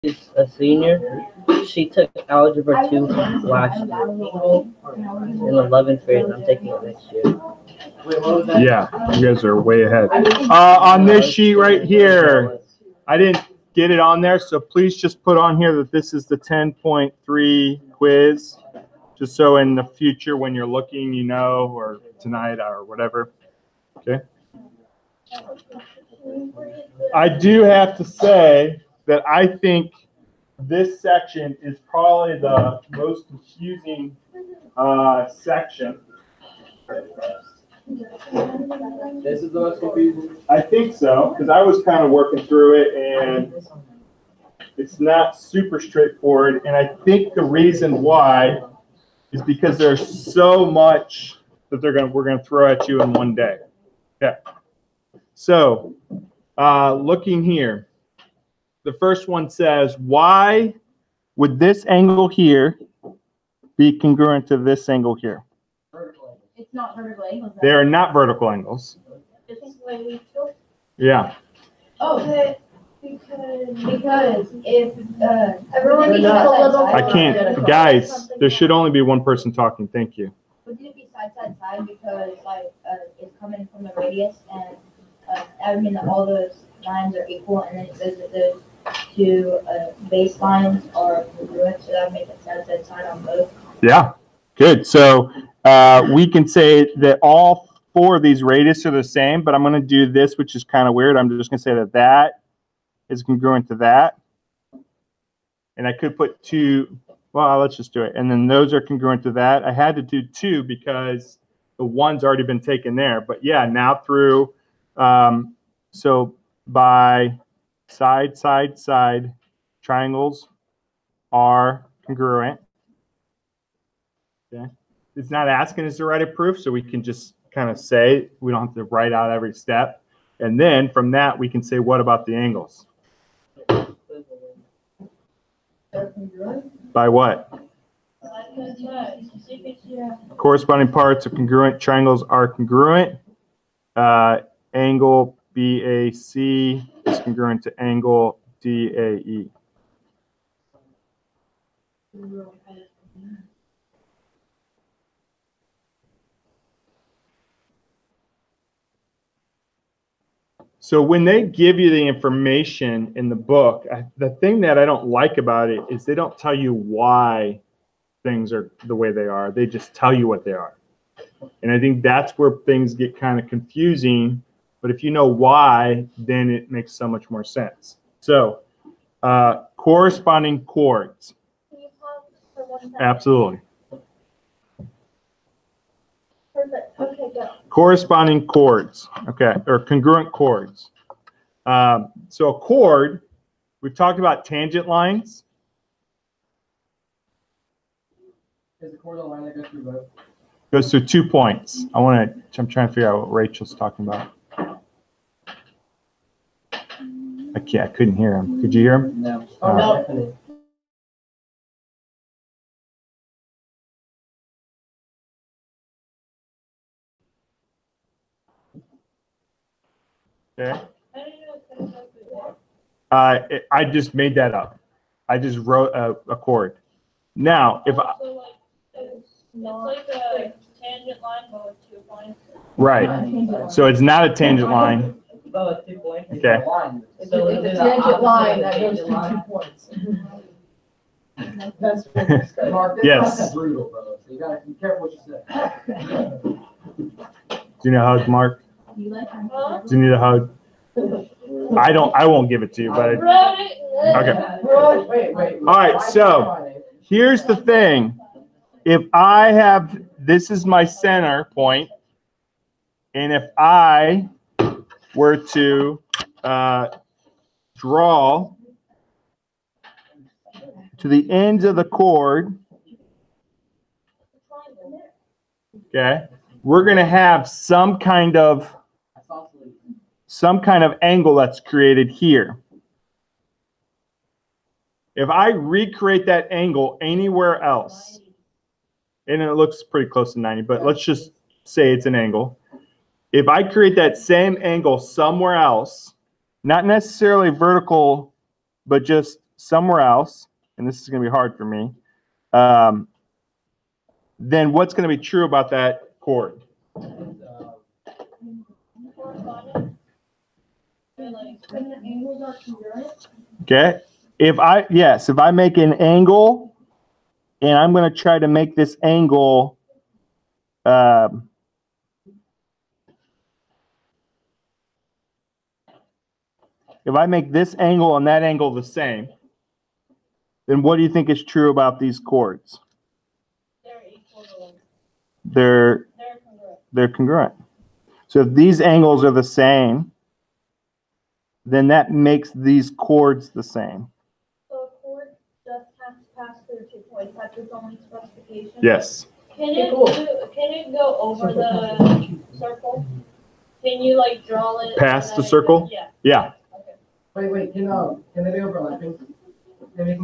She's a senior. She took Algebra 2 last year in 11th grade, and I'm taking it next year. Yeah, you guys are way ahead. On this sheet right here, I didn't get it on there, so please just put on here that this is the 10.3 quiz, just so in the future when you're looking, you know, or tonight or whatever. Okay. I do have to say that I think this section is probably the most confusing section. This is the most confusing? I think so, because I was kind of working through it, and it's not super straightforward. And I think the reason why is because there's so much that we're gonna throw at you in one day. Okay. So, looking here, the first one says, why would this angle here be congruent to this angle here? It's not vertical angles. They are not vertical angles. Yeah. Oh, because if everyone needs a little. I can't, guys. There should only be one person talking. Thank you. Wouldn't it be side side side because like it's coming from the radius and I mean all those lines are equal and then it says that those two baselines are congruent, so that makes it side side side on both. Yeah. Good. So we can say that all four of these radius are the same, but I'm going to do this, which is kind of weird. I'm just going to say that that is congruent to that. And I could put two, well, let's just do it. And then those are congruent to that. I had to do two because the one's already been taken there. But yeah, now through, so by side, side, side, triangles are congruent. Okay. It's not asking us to write a proof, so we can just kind of say, we don't have to write out every step. And then from that, we can say, what about the angles? By what? Corresponding parts of congruent triangles are congruent. Angle BAC is congruent to angle DAE. So when they give you the information in the book, the thing that I don't like about it is they don't tell you why things are the way they are. They just tell you what they are. And I think that's where things get kind of confusing. But if you know why, then it makes so much more sense. So corresponding chords. Absolutely. Perfect. Okay, go. Corresponding chords, okay, or congruent chords. So a chord, we've talked about tangent lines. Is the chord a line that goes through both? Goes through 2 points. I'm trying to figure out what Rachel's talking about. I couldn't hear him. Could you hear him? No. Oh, no. Okay. I just made that up. I just wrote a chord. Now, if I, it's like a tangent line, but with 2 points. Right. So it's not a tangent line. But 2 points. Okay. It's a tangent line that goes to 2 points. That's Mark, yes. Brutal, bro. So you gotta be careful what you say. Do you know how it's marked? Do you need a hug? I won't give it to you, but okay. Wait. All right, so here's the thing. If I have, this is my center point, and if I were to draw to the ends of the chord, okay, we're going to have some kind of angle that's created here. If I recreate that angle anywhere else, and it looks pretty close to 90, but let's just say it's an angle. If I create that same angle somewhere else, not necessarily vertical, but just somewhere else, and this is going to be hard for me, then what's going to be true about that chord? Corresponding. And like, When the angles are congruent. Okay. If I make an angle, and I'm going to try to make this angle, if I make this angle and that angle the same, then what do you think is true about these chords? they're equal to, They're they're congruent. congruent. So if these angles are the same, then that makes these chords the same. So a chord just has to pass through 2 points. That's its only specification. Yes. Can it go over the circle? Can you like draw it? Past the circle? Yeah. Yeah. Okay. Wait, can they be overlapping?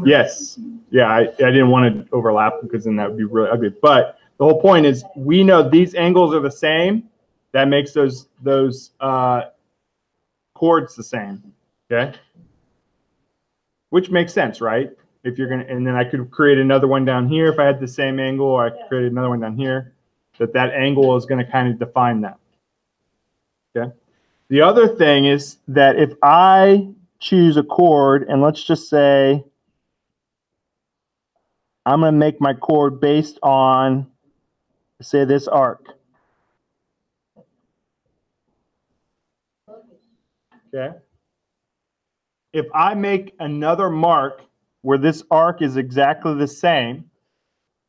Yes. Yeah, I didn't want to overlap because then that would be really ugly. But the whole point is we know these angles are the same. That makes those chords the same. Okay. Which makes sense, right? If you're gonna, and then I could create another one down here if I had the same angle, or I could create another one down here. That angle is going to kind of define that. Okay. The other thing is that if I choose a chord, and let's just say I'm going to make my chord based on, say, this arc. Okay. If I make another mark where this arc is exactly the same,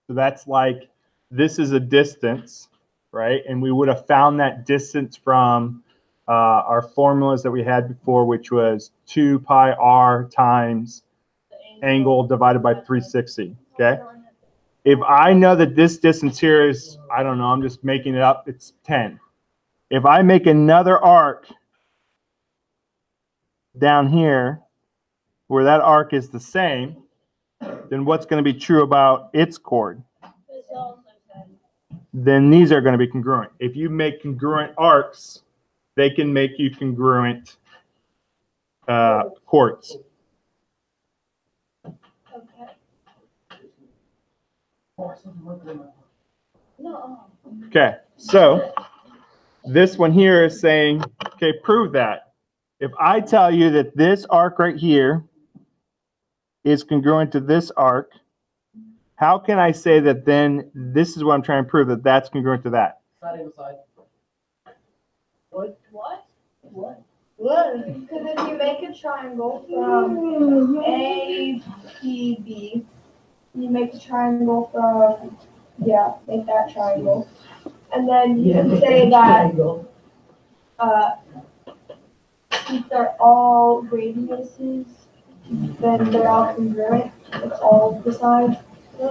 so that's like this is a distance, right? And we would have found that distance from our formulas that we had before, which was 2 pi r times angle divided by 360, okay? If I know that this distance here is, I don't know, I'm just making it up, it's 10. If I make another arc down here where that arc is the same, then what's going to be true about its chord? Then these are going to be congruent. If you make congruent arcs, they can make you congruent chords. Okay, so this one here is saying, okay, prove that. If I tell you that this arc right here is congruent to this arc, how can I say that then this is what I'm trying to prove, that that's congruent to that? Side angle side. What? Because if you make a triangle from A, P, B, you make a triangle from, make that triangle. And then you can say that since they're all radiuses, then they're all congruent. It's all the sides.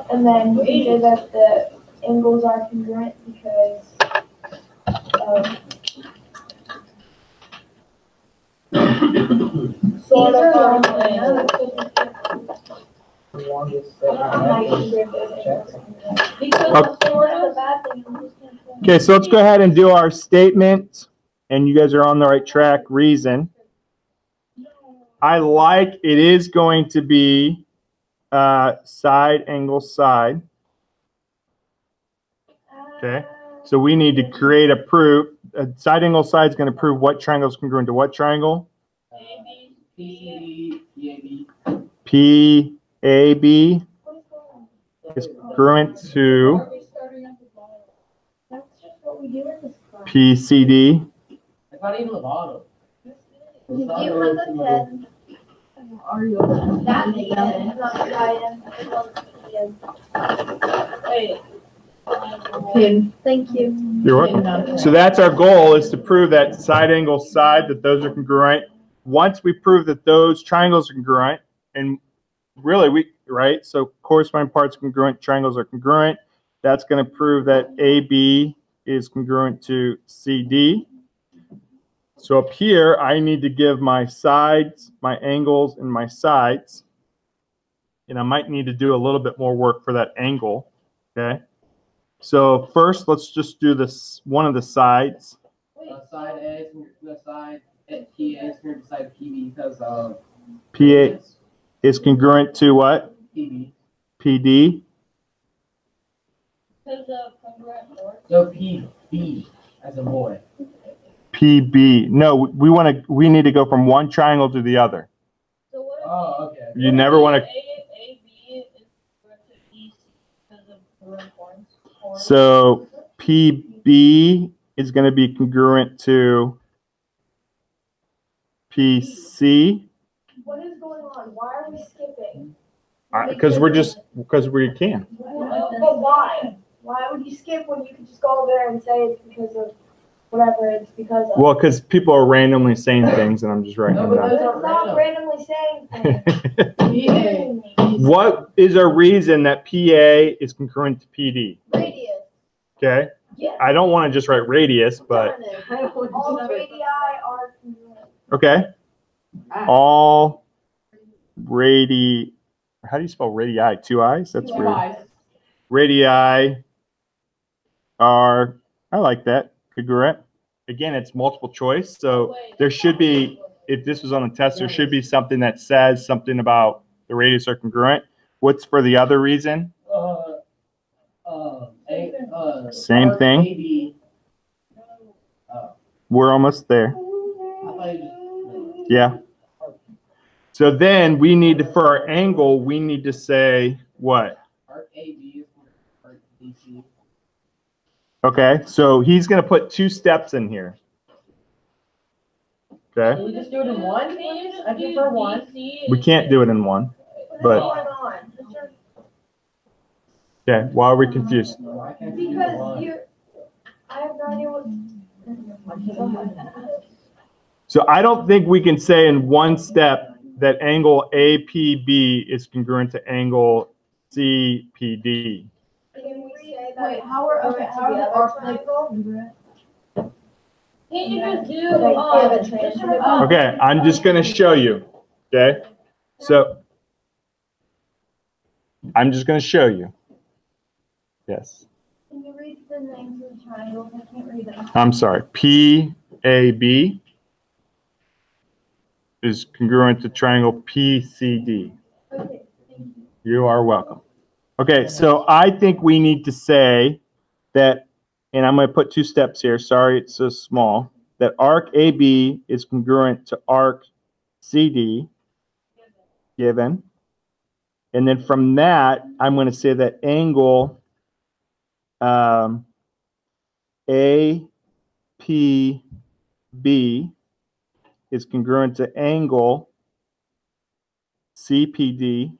And then you can say that the angles are congruent because sort of Okay, so let's go ahead and do our statement, and you guys are on the right track. Reason. I like it is going to be side angle side. Okay, so we need to create a proof. A side angle side is going to prove what triangle is congruent to what triangle? PAB is congruent to PCD. It's not even the bottom. if you have a pen, that makes it not the item. Wait. Thank you. You're welcome. So that's our goal, is to prove that side angle side, that those are congruent. Once we prove that those triangles are congruent, and really right, so corresponding parts are congruent, triangles are congruent, that's going to prove that AB is congruent to CD. So up here, I need to give my sides, my angles, and my sides. And I might need to do a little bit more work for that angle, okay? So first, let's just do this one of the sides. Side A is the side PA is going to side PB because of PA. is congruent to what? PB. PD. Because of congruent force. So PB as a boy. PB. No, we need to go from one triangle to the other. So what if Oh, okay. You never want to. AB is congruent to EC because of congruent forms? So PB is going to be congruent to PC. What is going on? Why are we skipping? Because we can. But why? Why would you skip when you could just go over there and say it's because of whatever it's because of? Well, because people are randomly saying things, and I'm just writing No, them but But down. it's not randomly saying things. What is a reason that PA is concurrent to PD? Radius. Okay. Yeah. I don't want to just write radius, but All the radii are congruent. okay. All radii. How do you spell radii? Two I's? That's weird. Radii are, I like that, congruent. Again, it's multiple choice, so there should be, if this was on the test, there should be something that says something about the radius are congruent. What's for the other reason? Same arc thing. AB. We're almost there. I thought you Yeah. So then we need to, for our angle, we need to say what? arc AB is arc DC. Okay, so he's going to put two steps in here. Okay, Can we just do it in one, please? I prefer one. we can't do it in one, What's but going on? okay, why are we confused? Why can't you do Because one? I have no idea what. So I don't think we can say in one step that angle APB is congruent to angle CPD. Can we say that? Wait, how are the arc triangle? Can't you just do, Okay, I'm just going to show you. Okay, so I'm just going to show you. Yes, Can you read the names of the triangles? I can't read them. I'm sorry. PAB is congruent to triangle PCD. Okay, thank you. You are welcome. Okay, so I think we need to say that, and I'm going to put two steps here. Sorry, it's so small. That arc AB is congruent to arc CD, given. And then from that, I'm going to say that angle APB is congruent to angle CPD.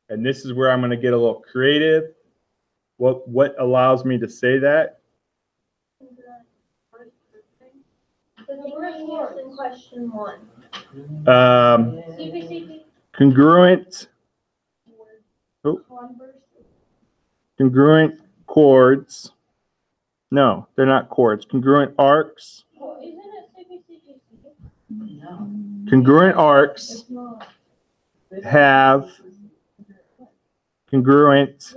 And this is where I'm going to get a little creative. What allows me to say that? The thing that was in question 1. Congruent. Oh, congruent chords. No, they're not chords. Congruent arcs. isn't it CPCGC? No. Congruent arcs have congruent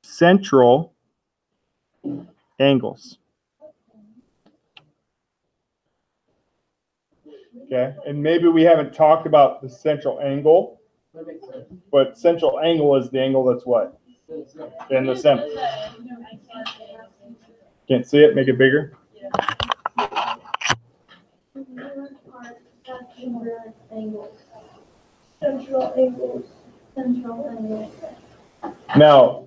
central angles. Okay, and maybe we haven't talked about the central angle, That makes sense. but central angle is the angle that's what? In the center. Can't see it? Make it bigger. Congruent arcs have congruent angles. Central angles. Central angles. Now,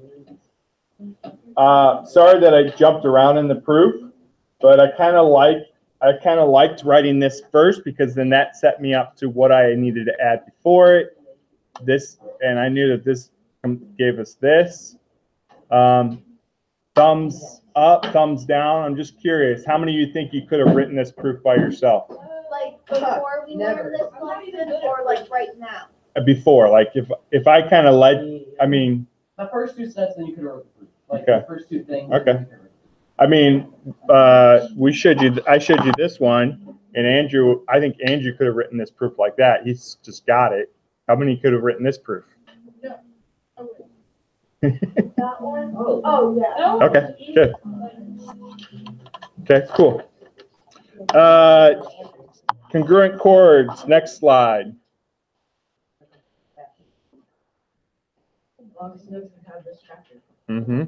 sorry that I jumped around in the proof, but I kind of liked writing this first because then that set me up to what I needed to add before it. This, and I knew that this gave us this. Thumbs up, thumbs down. I'm just curious, how many of you think you could have written this proof by yourself? Like before we learned this lesson or like right now? Before, like if I kind of led, I mean, The first two sets, then you could write the proof. Like Okay. the first two things. Okay. then you could write. I mean, I showed you this one, and Andrew, I think Andrew could have written this proof like that. He's just got it. How many could have written this proof? That one? Oh. Oh, yeah. No, Okay, it's easy. good. Okay, cool. Congruent chords, next slide. Mm-hmm.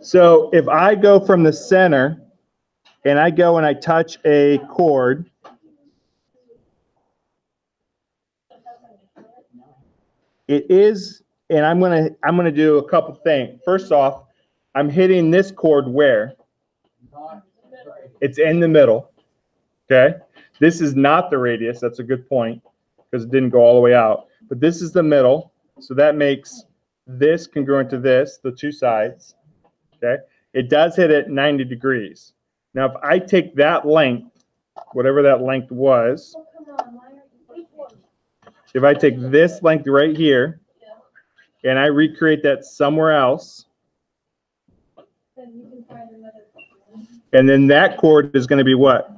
So if I go from the center and I go and I touch a chord, it is, and I'm gonna do a couple things. First off, I'm hitting this chord where? It's in the middle. Okay. This is not the radius. That's a good point because it didn't go all the way out. But this is the middle. So that makes this congruent to this, the two sides. Okay. It does hit at 90 degrees. Now, if I take that length, whatever that length was, if I take this length right here and I recreate that somewhere else, and then that chord is going to be what?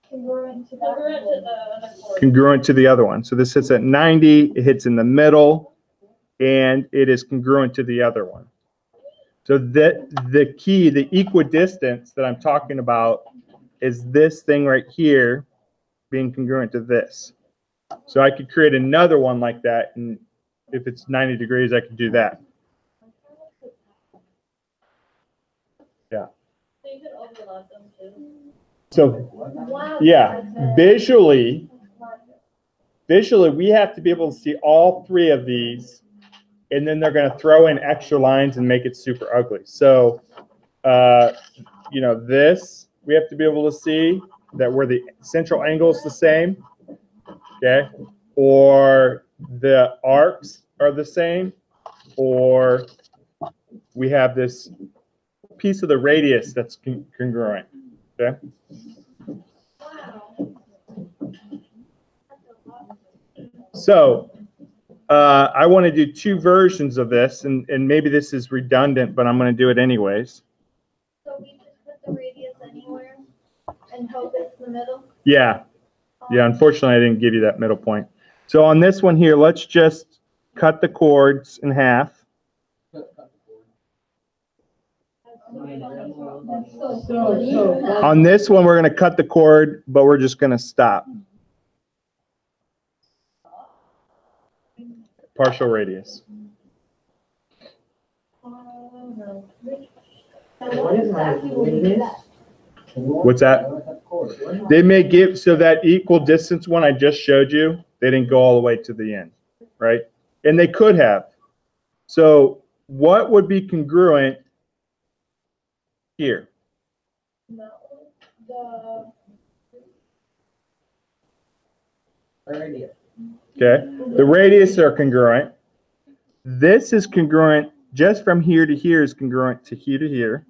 Congruent to Congruent to the other chord. Congruent to the other one. So this hits at 90, it hits in the middle, and it is congruent to the other one. So that the key, the equidistance that I'm talking about is this thing right here being congruent to this. So I could create another one like that, and if it's 90 degrees, I could do that. Yeah. So you could overlap them too. So yeah, visually, we have to be able to see all three of these, and then they're going to throw in extra lines and make it super ugly. So, you know, this, we have to be able to see that where the central angle is the same, okay? Or the arcs are the same, or we have this piece of the radius that's congruent, okay? So I want to do two versions of this, and maybe this is redundant, but I'm going to do it anyways. So we just put the radius anywhere and hope it's the middle? Yeah. Yeah, unfortunately, I didn't give you that middle point. So on this one here, let's just cut the chords in half. On this one, we're going to cut the chord, but we're just going to stop. Partial radius. What's that? They may give, so that equal distance one I just showed you, they didn't go all the way to the end, right? And they could have. So what would be congruent here? Okay, the radius are congruent. This is congruent, just from here to here is congruent to here to here.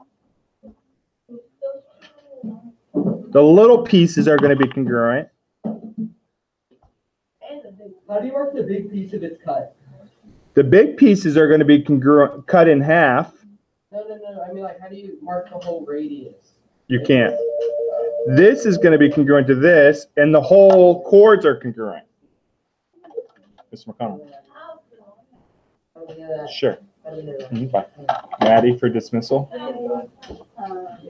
The little pieces are going to be congruent. How do you mark the big piece if it's cut? The big pieces are going to be congruent, cut in half. No. I mean, like, how do you mark the whole radius? You can't. This is going to be congruent to this, and the whole chords are congruent. Mr. McConnell. Sure. Bye. Maddie for dismissal.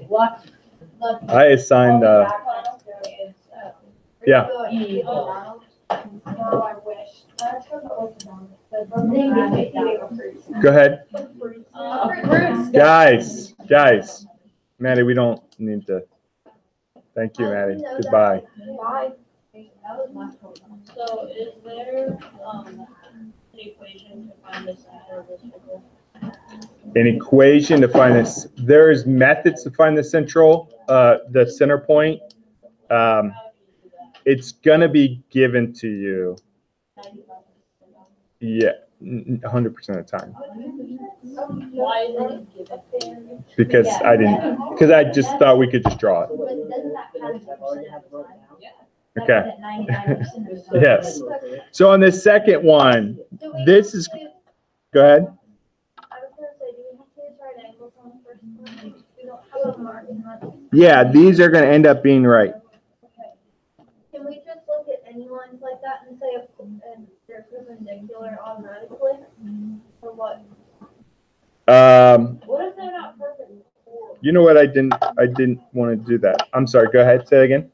What? I assigned, yeah. Go ahead. Guys. Maddie, we don't need to. Thank you, Maddie. Goodbye. So is there an equation to find the center of the circle? An equation to find this. There's methods to find the the center point. It's gonna be given to you. Yeah, 100% of the time. Why isn't it given? Because I just thought we could just draw it. Okay. Yes. So on the second one, this is. Go ahead. Yeah, these are going to end up being right. Can we just look at any lines like that and say if they're equivalent perpendicular automatically? Or what? What if they're not perpendicular? You know what? I didn't want to do that. I'm sorry. Go ahead. Say it again.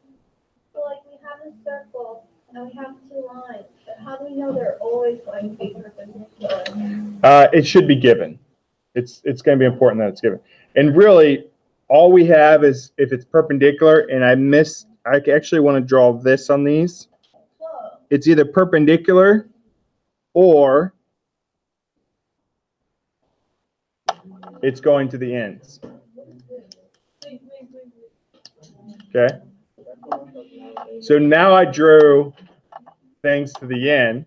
So like we have a circle and we have two lines, but how do we know they're always going to be perpendicular? It should be given. It's going to be important that it's given. And really, all we have is if it's perpendicular, and I actually want to draw this on these. It's either perpendicular or it's going to the ends. Okay. So now I drew things to the end.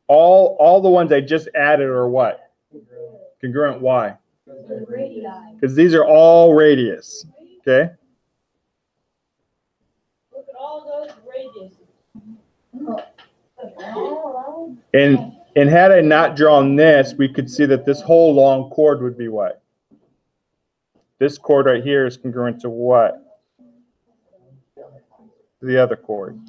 All the ones I just added are what? Congruent. Why? Because these are all radius. Okay. Look at all those radiuses. And had I not drawn this, we could see that this whole long chord would be what? This chord right here is congruent to what? The other chord.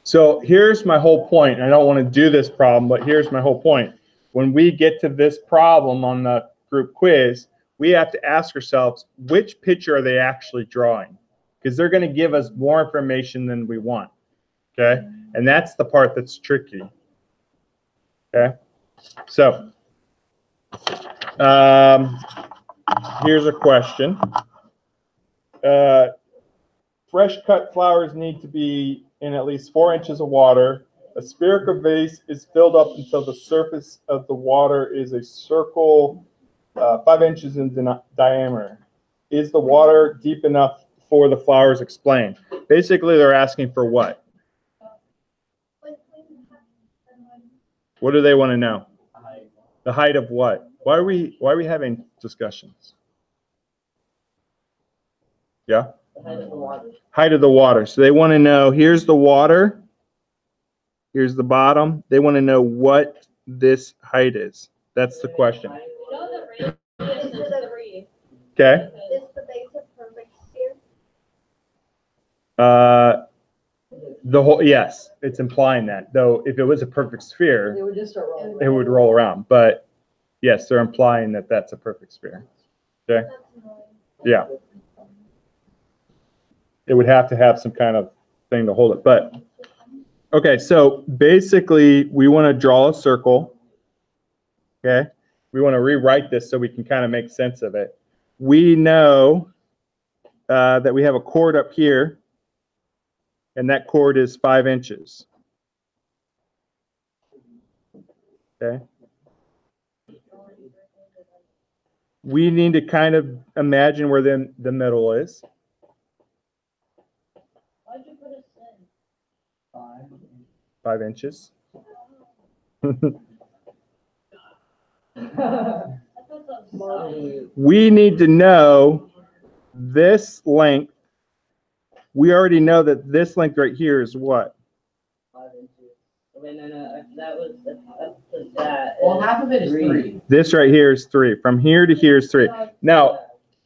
So here's my whole point. I don't want to do this problem, but here's my whole point. When we get to this problem on the group quiz, we have to ask ourselves, which picture are they actually drawing? Because they're going to give us more information than we want. Okay? And that's the part that's tricky. Okay? So, here's a question. Fresh cut flowers need to be in at least 4 inches of water. A spherical vase is filled up until the surface of the water is a circle 5 inches in diameter. Is the water deep enough for the flowers? Explain. Basically, they're asking for what? What do they want to know? The height of what? Why are we having discussions? Yeah? The height of the water. Height of the water. So they want to know, here's the water. Here's the bottom. They want to know what this height is. That's the question. You know the radius is 3. Okay. Is the base a perfect sphere? The whole, yes, it's implying that. Though if it was a perfect sphere, It would just start rolling. it would roll around. But yes, they're implying that that's a perfect sphere. Okay. Yeah. It would have to have some kind of thing to hold it. But okay, so basically we want to draw a circle. Okay. We want to rewrite this so we can kind of make sense of it. We know that we have a chord up here, and that chord is 5 inches. Okay. We need to kind of imagine where the middle is. Why'd you put a sin? 5 inches. I thought that was We need to know this length. We already know that this length right here is what? 5 inches. Wait, no. That was up to that. Well, half of it is 3. This right here is 3. From here to here is 3. Now,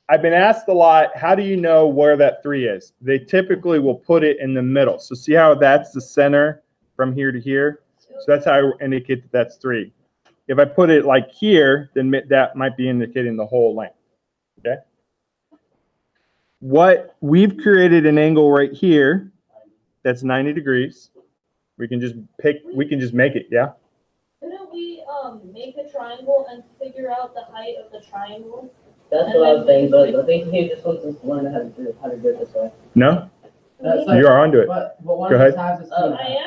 I've been asked a lot, how do you know where that 3 is? They typically will put it in the middle. So see how that's the center from here to here? So that's how I indicate that that's 3. If I put it like here, then that might be indicating the whole length. Okay? What we've created an angle right here that's 90 degrees. We can just make it, yeah? Couldn't we make a triangle and figure out the height of the triangle? That's what I was saying, but I think he just wants us to learn how to do it this way. No? That's You are onto it. But one Go of ahead. these halves is 2. I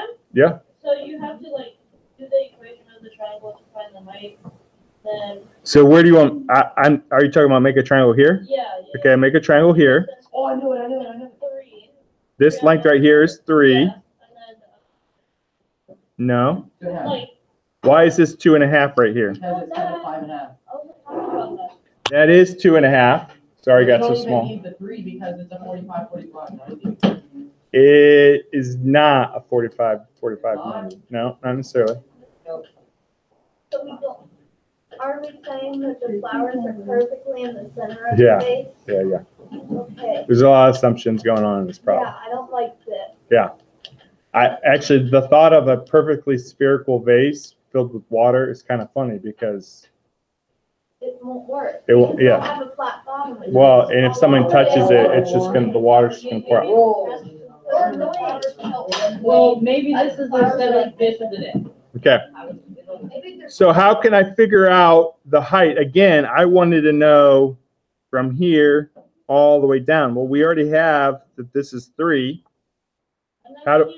am? Yeah. So you have to like do the equation of the triangle to find the height. Then So where do you want, are you talking about make a triangle here? yeah. Okay, make a triangle here. Oh, I knew it. 3. This length right here is 3. Yeah. And then No. 2.5. like Why is this 2.5 right here? Because it's kind of 5.5. I wasn't talking about that. That is 2.5. Sorry, I got so You don't even small. need the 3 because it's a 45, 90. It is not a 45, 90. No, not necessarily. So we don't. Are we saying that the flowers are perfectly in the center of Yeah. the vase? Yeah. Okay. There's a lot of assumptions going on in this problem. Yeah, I don't like this. I actually, the thought of a perfectly spherical vase filled with water is kind of funny because It won't work. it will, Because it'll yeah. have a flat bottom. Well, and if someone touches it, it's just gonna, the water's just gonna pour out. Well, maybe this is the seventh fish of the day. Okay. So how can I figure out the height? Again, I wanted to know from here all the way down. Well, we already have that this is 3. How do,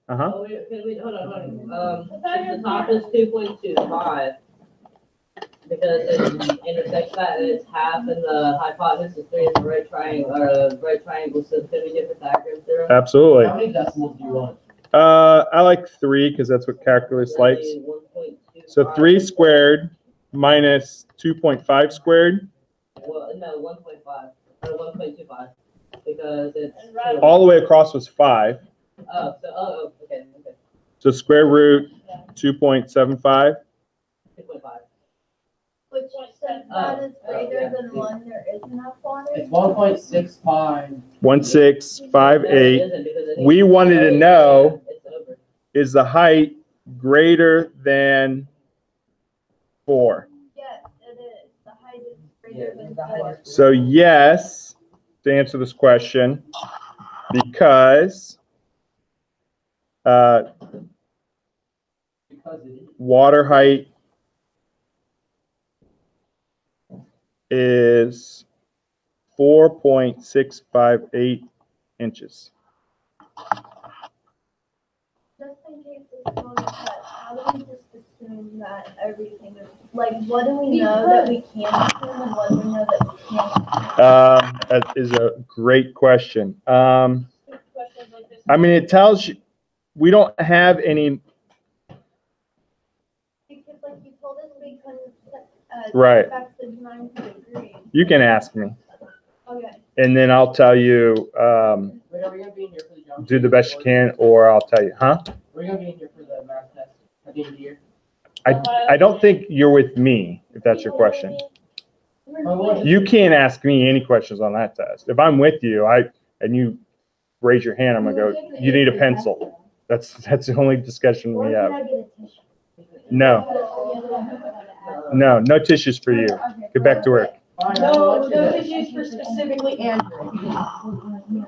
uh-huh. Oh, wait, hold on. The top is 2.25 because it intersects that and it's half, and the hypotenuse is 3 in the right triangle. So can we get Pythagoras theorem? Absolutely. How many decimals do you want? I like 3 because that's what calculus likes. So 3 squared minus 2.5 squared. Well, no, 1.5 or 1.25 because it's All the way across was 5. Okay. So square root 2.75. 2.5. Which since that is greater than 1, there is enough water. It's 1.65. 1658. We wanted to know, It's over. is the height greater than 4? Yes, it is. The height is greater than 4. So yes, to answer this question, because Because it is. water height is 4.658 inches. Just in case this is on the test, how do we just assume that everything is, like, what do we know that we can assume and what do we know that we can't assume? That is a great question. I mean, it tells you, we don't have any, Because like you told us we couldn't, Right. back to 90 degrees. you can ask me, Okay. and then I'll tell you, Wait, are we gonna be in here for the geometry? do the best you can, or I'll tell you, huh? Are we gonna be in here for the math test at the end of the year? I don't think you're with me, if that's your question. You can't ask me any questions on that test. If I'm with you, and you raise your hand, I'm gonna go, you need a pencil. That's the only discussion we have. No, no tissues for you. Get back to work. Fine, No issues for specifically Andrew.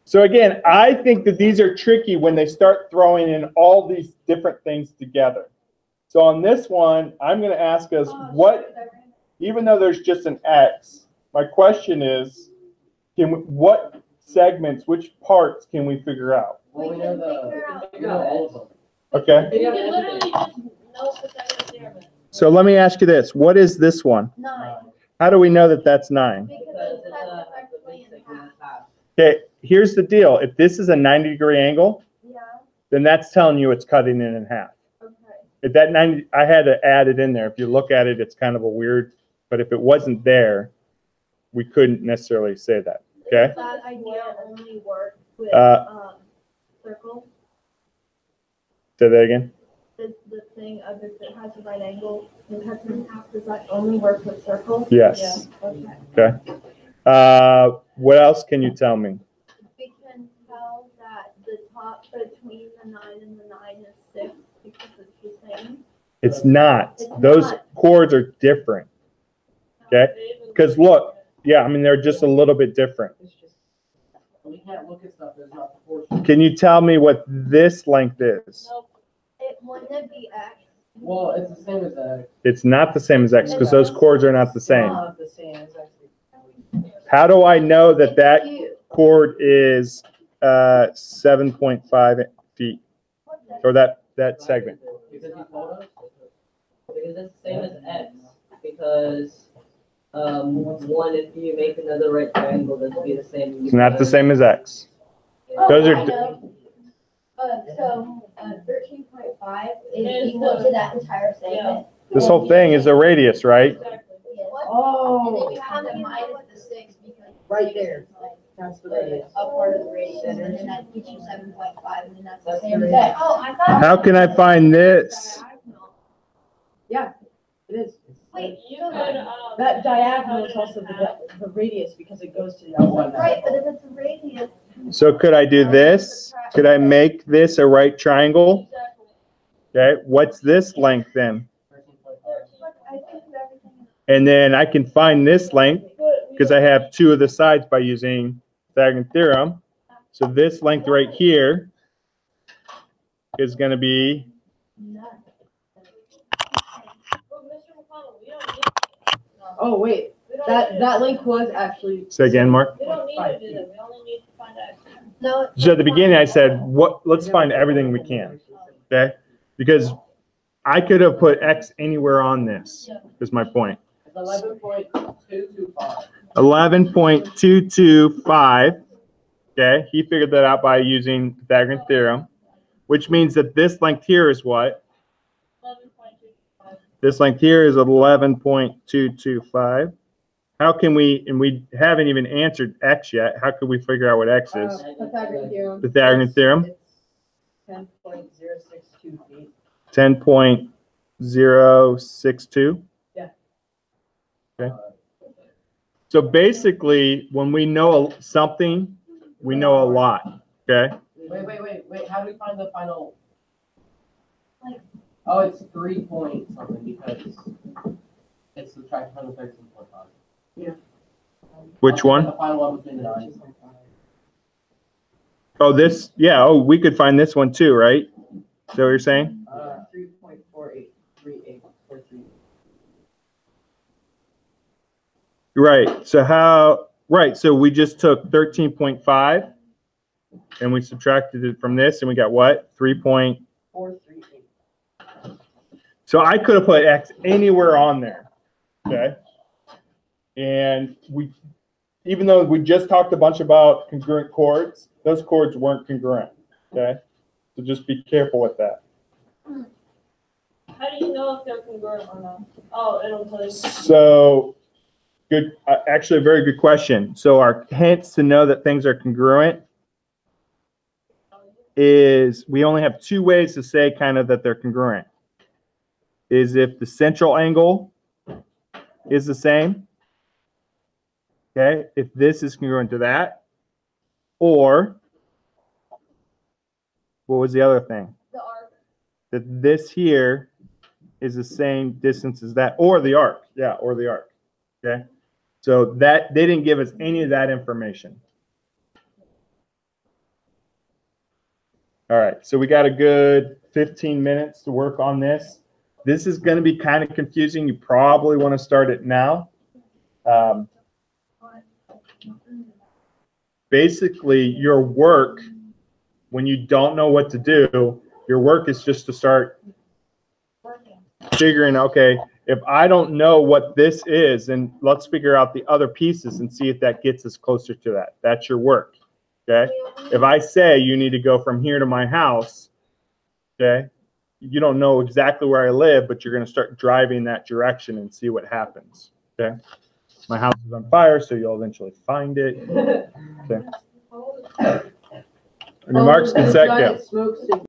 So again, I think that these are tricky when they start throwing in all these different things together. So on this one, I'm gonna ask us what, even though there's just an X, my question is, what segments, which parts can we figure out? Well, we know all of them. Okay, You can literally just know Pythagoras theorem. so let me ask you this. What is this one? 9. How do we know that that's 9? Because Because it's it's cut the directly in segment half. is half. Okay, here's the deal. If this is a 90-degree angle, Yeah, then that's telling you it's cutting it in half. okay. If that 90, I had to add it in there. If you look at it, it's kind of a weird, but if it wasn't there, we couldn't necessarily say that, okay? Does that idea only work with, circle? Say that again? The thing of if it has a right angle and cuts in half, does that only work with circle? Yes. Okay. What else can you tell me? We can tell that the top between the 9 and the 9 is 6 because it's the same. It's not. It's Those not. chords are different, okay? Because look, yeah, I mean, they're just a little bit different. We can't look at stuff that's not proportional. Can you tell me what this length is? Wouldn't it be X? Well, it's the same as that. It's not the same as X because those chords are not the same. Not the same, it's actually. How do I know that that chord is 7.5 feet, or that segment? Because you told us. Because it's the same as X, because, one, if you make another right triangle, that would be the same. It's not the same as X. Those are, So, 13.5 is equal to that entire segment. this whole thing is a radius, right? And then you have to minus the 6 because. Right there. That's the radius. A part of the radius, and then that gets you 7.5, and then that's the That's same the as radius. X. Oh, I thought. How can I find this? Yeah, it is. Wait, You so could, that diagonal is also the radius because it goes to the outside. right, but if it's a radius. So could I do this? Could I make this a right triangle? Okay, what's this length then? 13.5. Look, I think of everything. And then I can find this length because I have two of the sides by using Pythagorean theorem. So this length right here is going to be, Oh, wait, that link was actually. say again, Mark. We don't need to do that, we only need to find out. No. So at the beginning I said, let's find everything we can, okay? Because I could have put X anywhere on this, is my point. It's 11.225. 11.225, okay? He figured that out by using Pythagorean theorem, which means that this length here is what? 11.25. This length here is 11.225. How can we, and we haven't even answered X yet, how could we figure out what X is? Pythagorean theorem. Pythagorean theorem? 10.062 feet. 10.062? Yeah. Okay. So basically, when we know something, we know a lot, okay? Wait. How do we find the final? Oh, it's 3 point something because it's subtracted from the 13.5. Which one? The final one between the 9. Oh, this, yeah, oh, we could find this one too, right? Is that what you're saying? 3.483843. Right, so how, right, so we just took 13.5 and we subtracted it from this and we got what? 438. So I could have put X anywhere on there, okay? And we, even though we just talked a bunch about congruent chords, those chords weren't congruent, okay? So just be careful with that. How do you know if they're congruent or not? Oh, it'll tell you. So, good, actually a very good question. So our hints to know that things are congruent is we only have two ways to say kind of that they're congruent. Is if the central angle is the same, okay, if this is congruent to that, or what was the other thing? The arc. That this here is the same distance as that, or the arc, yeah, or the arc, okay? So that, they didn't give us any of that information. All right, so we got a good 15 minutes to work on this. This is going to be kind of confusing. You probably want to start it now. Basically, your work, when you don't know what to do, your work is just to start figuring, okay, if I don't know what this is, then let's figure out the other pieces and see if that gets us closer to that. That's your work, okay? If I say you need to go from here to my house, okay, you don't know exactly where I live, but you're going to start driving that direction and see what happens, okay? My house is on fire, so you'll eventually find it. Okay. And Mark's can set go. Smoke signal.